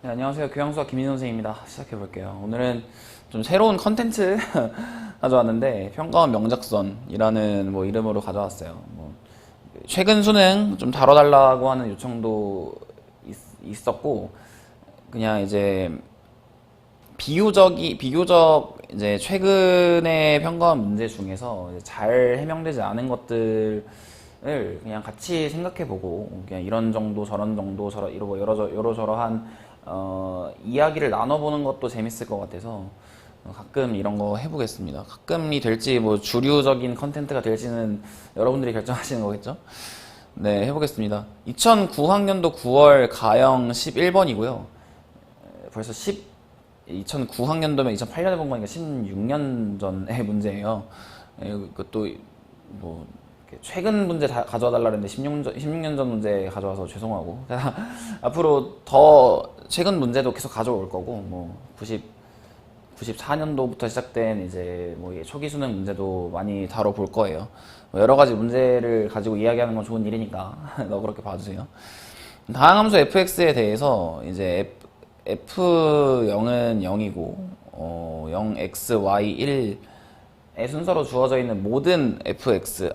네, 안녕하세요. 교양수학 김민 선생입니다. 시작해 볼게요. 오늘은 좀 새로운 컨텐츠 가져왔는데 평가원 명작선이라는 뭐 이름으로 가져왔어요. 뭐 최근 수능 좀 다뤄달라고 하는 요청도 있었고 그냥 이제 비교적 이제 최근의 평가원 문제 중에서 이제 잘 해명되지 않은 것들을 그냥 같이 생각해보고 그냥 이런 정도 저런 정도 여러저러한 이야기를 나눠보는 것도 재밌을 것 같아서 가끔 이런 거 해보겠습니다. 가끔이 될지 뭐 주류적인 컨텐츠가 될지는 여러분들이 결정하시는 거겠죠? 네, 해보겠습니다. 2009학년도 9월 가형 11번이고요. 벌써 2009학년도면 2008년에 본 거니까 16년 전의 문제예요. 그것도 뭐 최근 문제 다 가져와 달라 그랬는데 16년 전 문제 가져와서 죄송하고 앞으로 더 최근 문제도 계속 가져올 거고 뭐 94년도부터 시작된 이제 뭐 초기 수능 문제도 많이 다뤄볼 거예요. 뭐 여러 가지 문제를 가지고 이야기하는 건 좋은 일이니까 너그럽게 봐주세요. 다항함수 fx에 대해서 이제 f0은 0이고 0xy 1의 순서로 주어져 있는 모든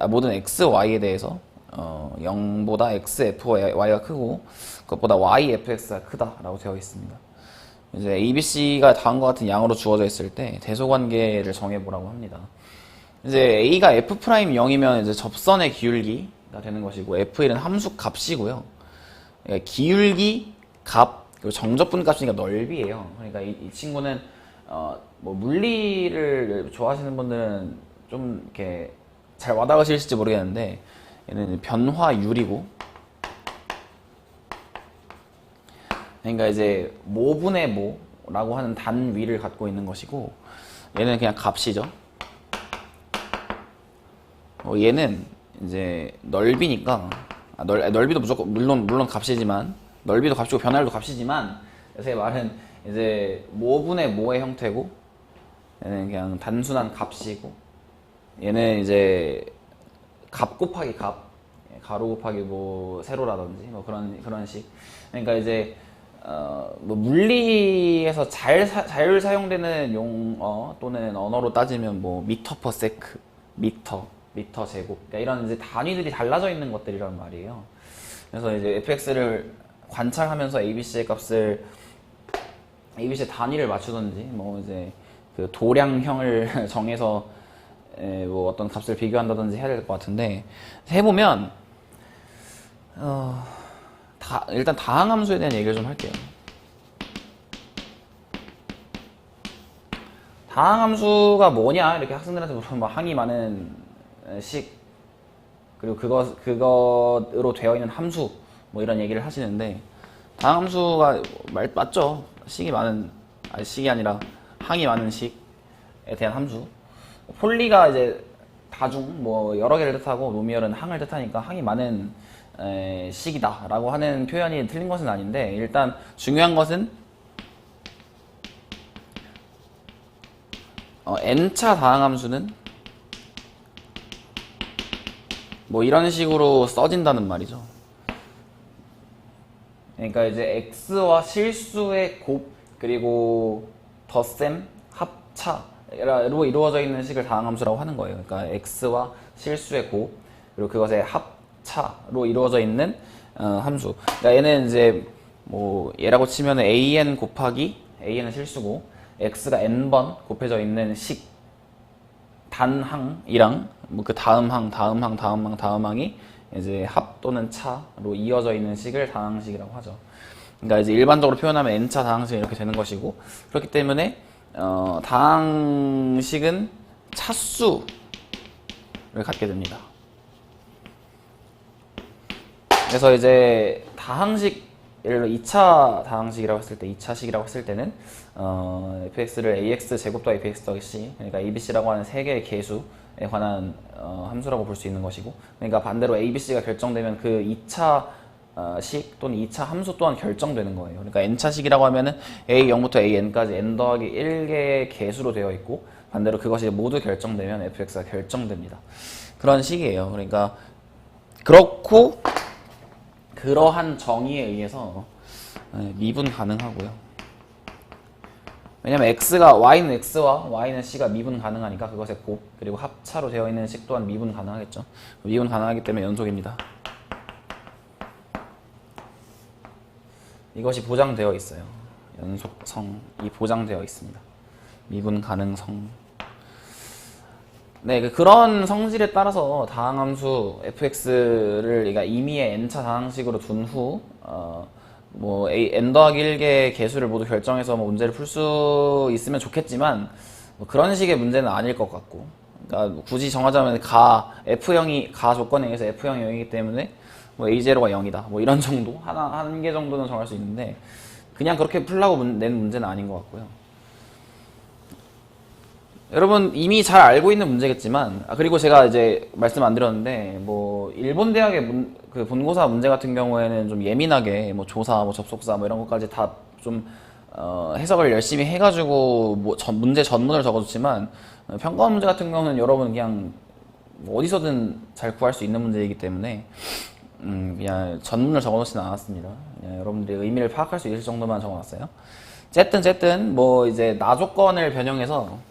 모든 xy에 대해서 0보다 xfy가 크고 그것보다 yfx가 크다라고 되어 있습니다. 이제 ABC가 다음과 같은 양으로 주어져 있을 때 대소관계를 정해보라고 합니다. 이제 A가 F'0이면 이제 접선의 기울기가 되는 것이고 F1은 함수 값이고요. 기울기, 값, 그리고 정적분 값이니까 넓이에요. 그러니까 이 친구는 뭐 물리를 좋아하시는 분들은 좀 이렇게 잘 와닿으실지 모르겠는데 얘는 변화율이고 그러니까 이제 모분의 모라고 하는 단위를 갖고 있는 것이고 얘는 그냥 값이죠. 얘는 이제 넓이니까 넓이도 무조건 물론 값이지만 넓이도 값이고 변화율도 값이지만 제 말은 이제 모분의 모의 형태고 얘는 그냥 단순한 값이고 얘는 이제 값 곱하기 값 가로 곱하기 뭐 세로라든지 뭐 그런 식. 그러니까 이제 뭐 물리에서 잘 사용되는 용어 또는 언어로 따지면 뭐 미터 퍼 세크, 미터 제곱 그러니까 이런 이제 단위들이 달라져 있는 것들이란 말이에요. 그래서 이제 fx를 관찰하면서 abc의 값을 abc의 단위를 맞추든지 뭐 이제 그 도량형을 정해서 뭐 어떤 값을 비교한다든지 해야 될 것 같은데 해보면 일단 다항함수에 대한 얘기를 좀 할게요. 다항함수가 뭐냐 이렇게 학생들한테 물어보면 뭐 항이 많은 식 그리고 그것으로 되어 있는 함수 뭐 이런 얘기를 하시는데 다항함수가 맞죠? 식이 아니라 항이 많은 식에 대한 함수. 폴리가 이제 다중 뭐 여러 개를 뜻하고 노미열은 항을 뜻하니까 항이 많은 식이다 라고 하는 표현이 틀린 것은 아닌데 일단 중요한 것은 n차 다항함수는 뭐 이런 식으로 써진다는 말이죠. 그러니까 이제 x와 실수의 곱 그리고 덧셈 합차로 이루어져 있는 식을 다항함수라고 하는 거예요. 그러니까 x와 실수의 곱 그리고 그것의 합차로 이루어져 있는 함수. 그러니까 얘는 이제 뭐 얘라고 치면 an 곱하기 an은 실수고 x가 n번 곱해져 있는 식 단항이랑 뭐 그 다음 항이 이제 합 또는 차로 이어져 있는 식을 다항식이라고 하죠. 그러니까 이제 일반적으로 표현하면 n차 다항식이 이렇게 되는 것이고 그렇기 때문에 다항식은 차수를 갖게 됩니다. 그래서 이제 다항식 예를 들어 2차 다항식이라고 했을 때 2차식이라고 했을 때는 fx를 ax 제곱 더하기 bx 더하기 c 그러니까 abc라고 하는 세 개의 계수에 관한 함수라고 볼 수 있는 것이고 그러니까 반대로 abc가 결정되면 그 2차 식 또는 2차 함수 또한 결정되는 거예요. 그러니까 n차식이라고 하면은 a0부터 an까지 n 더하기 1개의 계수로 되어 있고 반대로 그것이 모두 결정되면 fx가 결정됩니다. 그런 식이에요. 그러니까 그렇고 그러한 정의에 의해서 미분 가능하고요. 왜냐면 y는 x와 y는 c가 미분 가능하니까 그것의 곱, 그리고 합차로 되어 있는 식 또한 미분 가능하겠죠. 미분 가능하기 때문에 연속입니다. 이것이 보장되어 있어요. 연속성이 보장되어 있습니다. 미분 가능성. 네, 그런 성질에 따라서 다항함수 fx를 그러니까 임의의 n차 다항식으로 둔 후 뭐 n 더하기 1개의 개수를 모두 결정해서 뭐 문제를 풀 수 있으면 좋겠지만 뭐 그런 식의 문제는 아닐 것 같고, 그러니까 굳이 정하자면 f형이 가 조건에 의해서 f형이 0이기 때문에 뭐 a0가 0이다 뭐 이런 정도 한 개 정도는 정할 수 있는데 그냥 그렇게 풀라고 낸 문제는 아닌 것 같고요. 여러분 이미 잘 알고 있는 문제겠지만, 그리고 제가 이제 말씀 안 드렸는데 뭐 일본 대학의 그 본고사 문제 같은 경우에는 좀 예민하게 뭐 조사, 뭐 접속사 뭐 이런 것까지 다 좀 해석을 열심히 해가지고 뭐 문제 전문을 적어줬지만, 평가원 문제 같은 경우는 여러분 그냥 뭐 어디서든 잘 구할 수 있는 문제이기 때문에 그냥 전문을 적어놓지는 않았습니다. 그냥 여러분들이 의미를 파악할 수 있을 정도만 적어놨어요. 어쨌든 뭐 이제 나 조건을 변형해서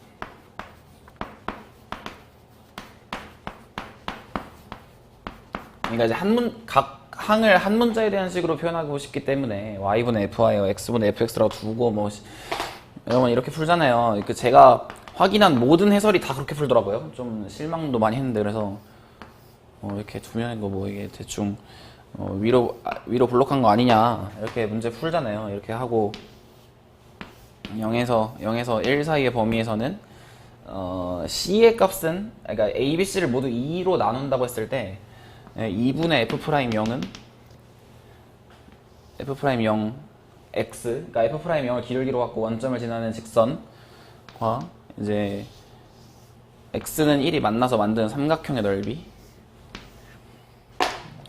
그러니까 이제 각 항을 한 문자에 대한 식으로 표현하고 싶기 때문에 y분의 fy와 x분의 fx라고 두고 뭐 여러분 이렇게 풀잖아요. 제가 확인한 모든 해설이 다 그렇게 풀더라고요. 좀 실망도 많이 했는데, 그래서 이렇게 두면 이거 뭐 이게 대충 위로 블록한 거 아니냐 이렇게 문제 풀잖아요. 이렇게 하고 0에서 1 사이의 범위에서는 c의 값은, 그러니까 a, b, c를 모두 2로 나눈다고 했을 때 2분의 f'0은 f'0 x, 그러니까 f'0을 기울기로 갖고 원점을 지나는 직선과 이제 x는 1이 만나서 만드는 삼각형의 넓이,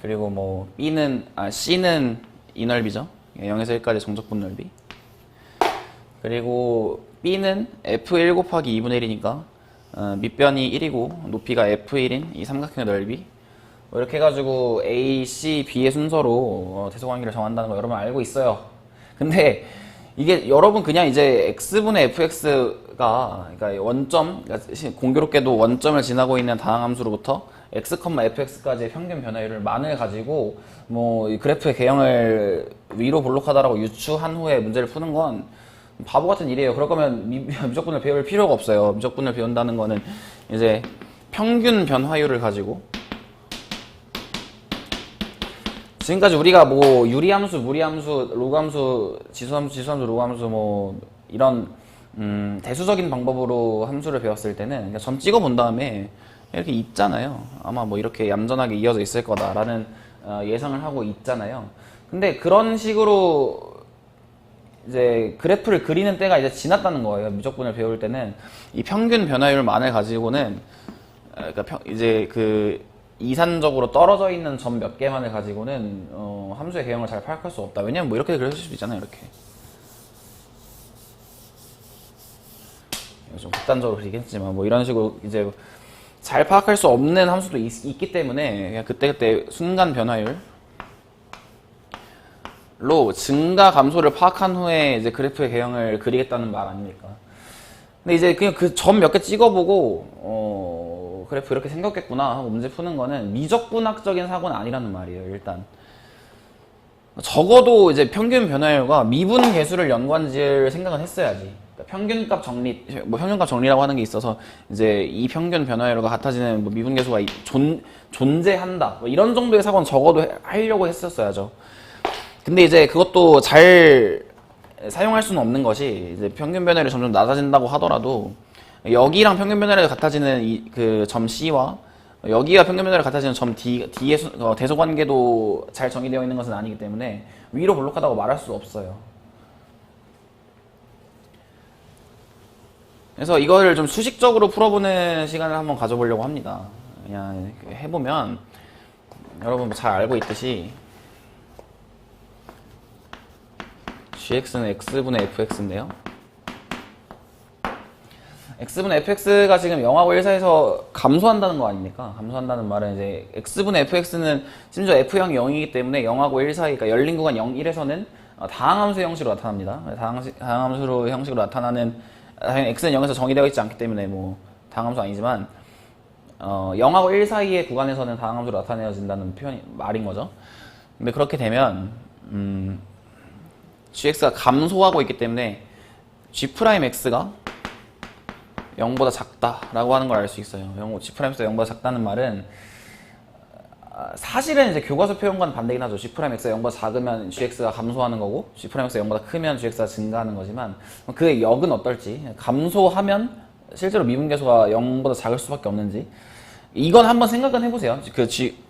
그리고 뭐 c는 이 넓이죠. 0에서 1까지 정적분 넓이. 그리고 b는 f1 곱하기 2분의 1이니까 밑변이 1이고 높이가 f1인 이 삼각형의 넓이. 이렇게 해가지고 A, C, B의 순서로 대소관계를 정한다는 거 여러분 알고 있어요. 근데 이게 여러분 그냥 이제 x분의 fx가 그러니까 원점, 그러니까 공교롭게도 원점을 지나고 있는 다항함수로부터 x, fx까지의 평균 변화율을 만을 가지고 뭐 이 그래프의 개형을 위로 볼록하다라고 유추한 후에 문제를 푸는 건 바보 같은 일이에요. 그럴 거면 미적분을 배울 필요가 없어요. 미적분을 배운다는 거는 이제 평균 변화율을 가지고, 지금까지 우리가 뭐 유리함수, 무리함수, 로그함수, 지수함수, 로그함수 뭐 이런 대수적인 방법으로 함수를 배웠을 때는 그냥 점 찍어본 다음에 이렇게 있잖아요. 아마 뭐 이렇게 얌전하게 이어져 있을 거다라는 예상을 하고 있잖아요. 근데 그런 식으로 이제 그래프를 그리는 때가 이제 지났다는 거예요. 미적분을 배울 때는 이 평균 변화율만을 가지고는 그러니까 이제 그 이산적으로 떨어져 있는 점 몇 개만을 가지고는 함수의 개형을 잘 파악할 수 없다. 왜냐면 뭐 이렇게 그릴 수도 있잖아요. 이렇게 좀 극단적으로 그리겠지만 뭐 이런 식으로 이제 잘 파악할 수 없는 함수도 있기 때문에 그냥 그때 순간 변화율로 증가 감소를 파악한 후에 이제 그래프의 개형을 그리겠다는 말 아닙니까? 근데 이제 그냥 그 점 몇 개 찍어보고 그래프 이렇게 생겼겠구나 하고 문제 푸는 거는 미적분학적인 사고는 아니라는 말이에요. 일단 적어도 이제 평균 변화율과 미분 계수를 연관지을 생각은 했어야지. 그러니까 평균값 정리, 뭐 평균값 정리라고 하는 게 있어서 이제 이 평균 변화율과 같아지는 뭐 미분 계수가 존재한다. 뭐 이런 정도의 사고는 적어도 하려고 했었어야죠. 근데 이제 그것도 잘 사용할 수는 없는 것이, 이제 평균 변화율이 점점 낮아진다고 하더라도 여기랑 평균 변화율이 같아지는 그 점 C와 여기가 평균 변화율이 같아지는 점 D의 대소관계도 잘 정의되어 있는 것은 아니기 때문에 위로 볼록하다고 말할 수 없어요. 그래서 이걸 좀 수식적으로 풀어보는 시간을 한번 가져보려고 합니다. 그냥 해보면 여러분 잘 알고 있듯이 gx는 x분의 fx인데요. x분의 fx가 지금 0하고 1 사이에서 감소한다는 거 아닙니까? 감소한다는 말은 이제 x분의 fx는 심지어 f형이 0이기 때문에 0하고 1 사이, 그러니까 열린 구간 0, 1에서는 다항함수의 형식으로 나타납니다. 다항함수로 형식으로 나타나는 당연히 x는 0에서 정의되어 있지 않기 때문에 뭐 다항함수 아니지만 0하고 1 사이의 구간에서는 다항함수로 나타내어진다는 말인 거죠. 근데 그렇게 되면 gx가 감소하고 있기 때문에 g'x가 0보다 작다라고 하는 걸 알 수 있어요. g'x가 0보다 작다는 말은 사실은 이제 교과서 표현과는 반대긴 하죠. g'x가 0보다 작으면 gx가 감소하는 거고 g'x가 0보다 크면 gx가 증가하는 거지만 그의 역은 어떨지, 감소하면 실제로 미분계수가 0보다 작을 수밖에 없는지 이건 한번 생각은 해보세요.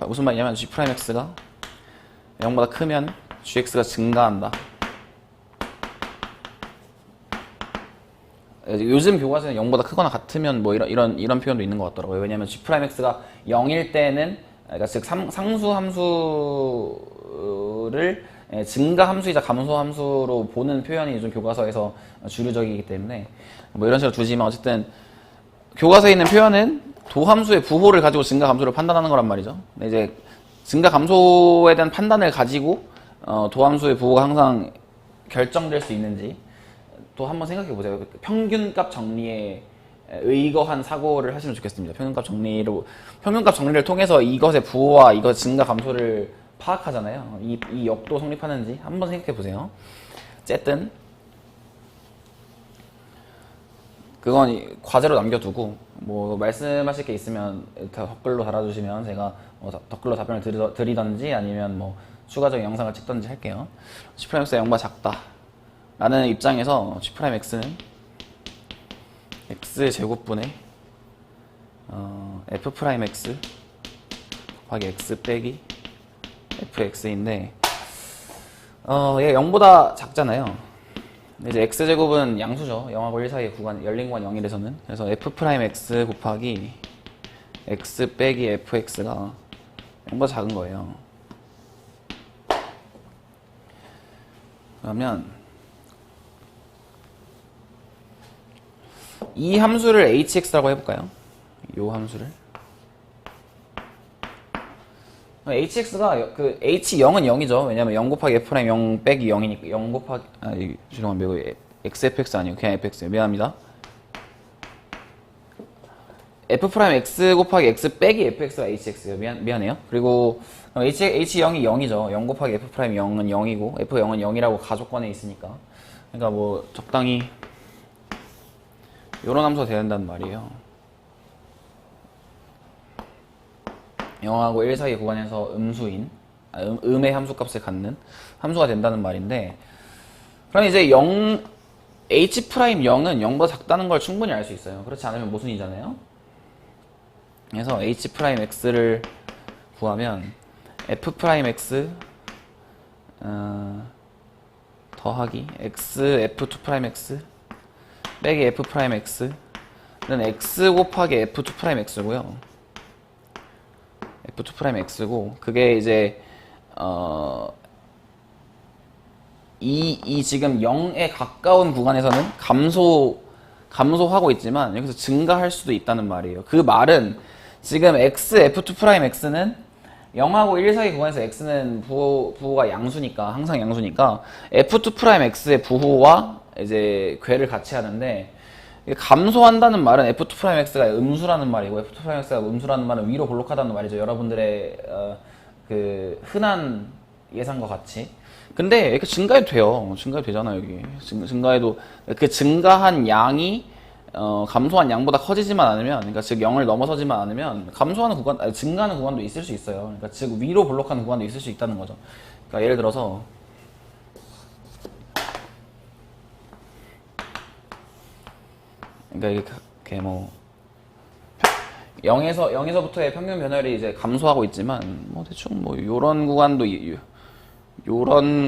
무슨 말이냐면 g'x가 0보다 크면 gx가 증가한다. 요즘 교과서는 0보다 크거나 같으면 뭐 이런 표현도 있는 것 같더라고요. 왜냐면 g'x가 0일 때는, 그러니까 즉 상수 함수를 증가 함수이자 감소 함수로 보는 표현이 요즘 교과서에서 주류적이기 때문에 뭐 이런 식으로 두지만 어쨌든 교과서에 있는 표현은 도함수의 부호를 가지고 증가 감소를 판단하는 거란 말이죠. 근데 이제 증가 감소에 대한 판단을 가지고 도함수의 부호가 항상 결정될 수 있는지 또 한번 생각해 보세요. 평균값 정리에 의거한 사고를 하시면 좋겠습니다. 평균값 정리를 통해서 이것의 부호와 이것 증가 감소를 파악하잖아요. 이 역도 성립하는지 한번 생각해 보세요. 어쨌든 그건 과제로 남겨두고 뭐 말씀하실 게 있으면 댓글로 달아주시면 제가 댓글로 답변을 드리던지 아니면 뭐 추가적인 영상을 찍던지 할게요. g'x가 0보다 작다 라는 입장에서 g'x는 x제곱분의 f'x 곱하기 x 빼기 fx인데 얘가 0보다 작잖아요. 이제 x제곱은 양수죠. 0하고 1 사이의 구간, 열린 구간 0일에서는. 그래서 f'x 곱하기 x 빼기 fx가 0보다 작은 거예요. 그러면 이 함수를 hx라고 해볼까요? 이 함수를 hx가 그 h0은 0이죠. 왜냐면 0 곱하기 f'0 빼기 0이니까 0 곱하기 죄송합니다. 이거 xfx 아니에요. 그냥 fx예요. 미안합니다. f'x 곱하기 x 빼기 fx가 hx예요. 미안해요. 그리고 h0이 0이죠. 0 곱하기 f'0은 0이고 f0은 0이라고 가족권에 있으니까 그러니까 뭐 적당히 요런 함수가 돼야 된다는 말이에요. 0하고 1 사이의 구간에서 음수인 음의 함수값을 갖는 함수가 된다는 말인데 그럼 이제 h'0은 0보다 작다는 걸 충분히 알 수 있어요. 그렇지 않으면 모순이잖아요. 그래서 h'x를 구하면 f'x 더하기 xf2'x 빼기 f'x는 x 곱하기 f2'x고요. f2'x고 그게 이제 이 지금 0에 가까운 구간에서는 감소하고 있지만 여기서 증가할 수도 있다는 말이에요. 그 말은 지금 f2'x는 0하고 1 사이 구간에서 x는 부호가 양수니까 항상 양수니까 f2'x의 부호와 이제 궤를 같이 하는데 감소한다는 말은 f2'x가 음수라는 말이고 f2'x가 음수라는 말은 위로 볼록하다는 말이죠. 여러분들의 그 흔한 예상과 같이. 근데 이렇게 증가해도 돼요. 증가해도 되잖아요. 여기 증가해도 그 증가한 양이 감소한 양보다 커지지만 않으면, 그러니까 즉 0을 넘어서지만 않으면 감소하는 구간, 증가하는 구간도 있을 수 있어요. 그러니까 즉 위로 볼록하는 구간도 있을 수 있다는 거죠. 그러니까 예를 들어서 그러니까 이게 뭐 0에서부터의 평균 변열이 이제 감소하고 있지만 뭐 대충 뭐 요런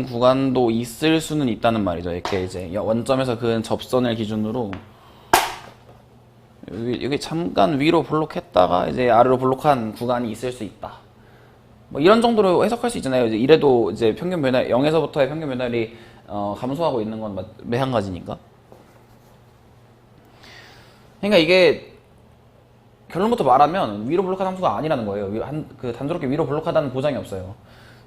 구간도 있을 수는 있다는 말이죠. 이렇게 이제 원점에서 그은 접선을 기준으로 여기 잠깐 위로 볼록했다가 이제 아래로 볼록한 구간이 있을 수 있다. 뭐 이런 정도로 해석할 수 있잖아요. 이래도 이제 평균 변열 0에서부터의 평균 변열이 감소하고 있는 건 매한가지니까. 그러니까 이게 결론부터 말하면 위로 볼록한 함수가 아니라는 거예요. 그 단조롭게 위로 볼록하다는 보장이 없어요.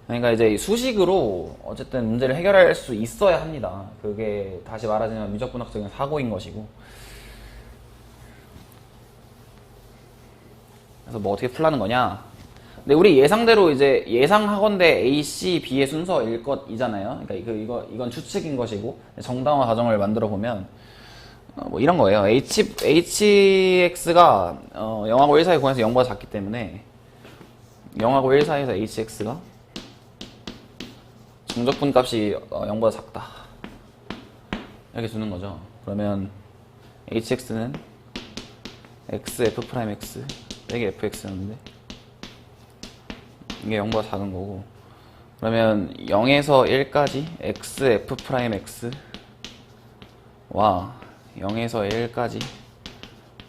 그러니까 이제 수식으로 어쨌든 문제를 해결할 수 있어야 합니다. 그게 다시 말하자면 미적분학적인 사고인 것이고. 그래서 뭐 어떻게 풀라는 거냐? 근데 우리 예상대로 이제 예상하건대 A, C, B의 순서일 것이잖아요. 그러니까 이건 추측인 것이고 정당화 가정을 만들어 보면 뭐 이런 거예요. HX가 0하고 1 사이 구간에서 0보다 작기 때문에 0하고 1 사이에서 HX가 정적분 값이 0보다 작다. 이렇게 주는 거죠. 그러면 HX는 X, F'X 빼기 FX였는데 이게 0보다 작은 거고, 그러면 0에서 1까지 X, F'X와 0에서 1까지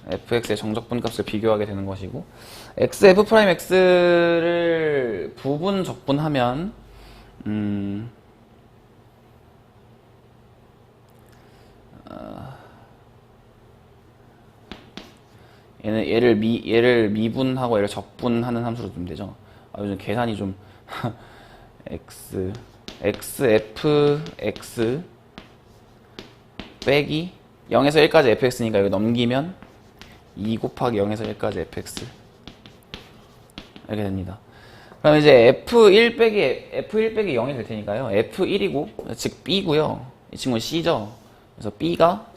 fx의 정적분 값을 비교하게 되는 것이고, x, f'x를 부분 적분하면 얘를 미분하고 얘를 적분하는 함수로 두면 되죠. 요즘 계산이 좀 x f x 빼기 0에서 1까지 fx니까 여기 넘기면 2 곱하기 0에서 1까지 fx 이렇게 됩니다. 그럼 이제 f1 빼기 0이 될 테니까요. f1이고 즉 b고요. 이 친구는 c죠. 그래서 b가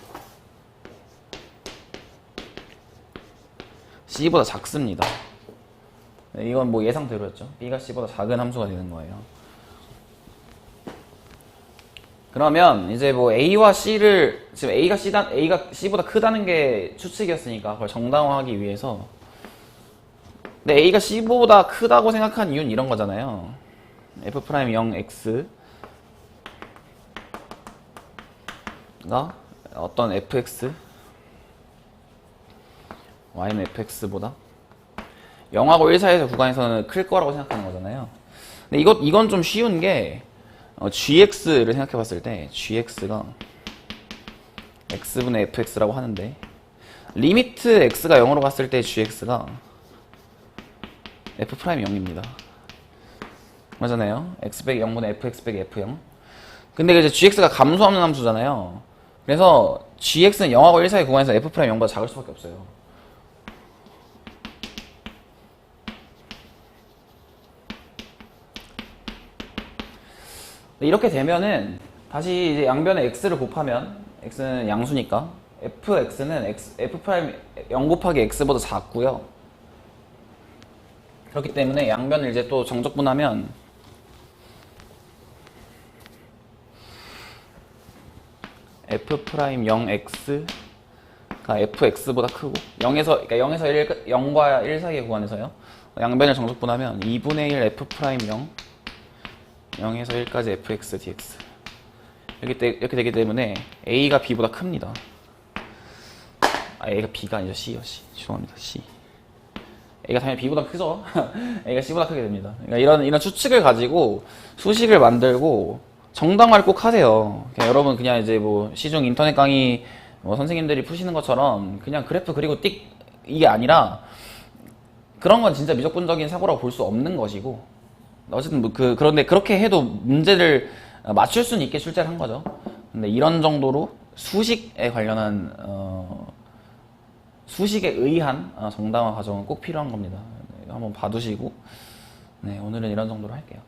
c보다 작습니다. 이건 뭐 예상대로였죠. b가 c보다 작은 함수가 되는 거예요. 그러면 이제 뭐 a와 c를 지금 a가 c보다 크다는 게 추측이었으니까 그걸 정당화하기 위해서, 근데 a가 c보다 크다고 생각한 이유는 이런 거잖아요. f'0x가 어떤 fx y는 fx보다 0하고 1 사이에서 구간에서는 클 거라고 생각하는 거잖아요. 근데 이건 좀 쉬운 게 gx를 생각해 봤을 때 gx가 x분의 fx라고 하는데, 리미트 x가 0으로 갔을 때 gx가 f'0입니다. 맞잖아요. x 빼기 0분의 fx 빼기 f0. 근데 이제 gx가 감소 없는 함수잖아요. 그래서 gx는 0하고 1 사이 구간에서 f'0보다 작을 수밖에 없어요. 이렇게 되면은 다시 이제 양변에 x를 곱하면 x는 양수니까 fx는 f'0 곱하기 x보다 작고요. 그렇기 때문에 양변을 이제 또 정적분하면 f'0x가 fx보다 크고 0과 1 사이의 구간에서요. 양변을 정적분하면 2분의 1 f'0 0에서 1까지 fx dx 이렇게 되기 때문에 a가 b보다 큽니다. a가 b가 아니죠. c요. c. 죄송합니다. c. a가 당연히 b보다 크죠. a가 c보다 크게 됩니다. 그러니까 이런 추측을 가지고 수식을 만들고 정당화를 꼭 하세요. 여러분 그냥 이제 뭐 시중 인터넷 강의 뭐 선생님들이 푸시는 것처럼 그냥 그래프 그리고 띡 이게 아니라, 그런 건 진짜 미적분적인 사고라고 볼 수 없는 것이고, 어쨌든 뭐 그런데 그렇게 해도 문제를 맞출 수는 있게 출제를 한 거죠. 근데 이런 정도로 수식에 관련한 수식에 의한 정당화 과정은 꼭 필요한 겁니다. 한번 봐두시고, 네, 오늘은 이런 정도로 할게요.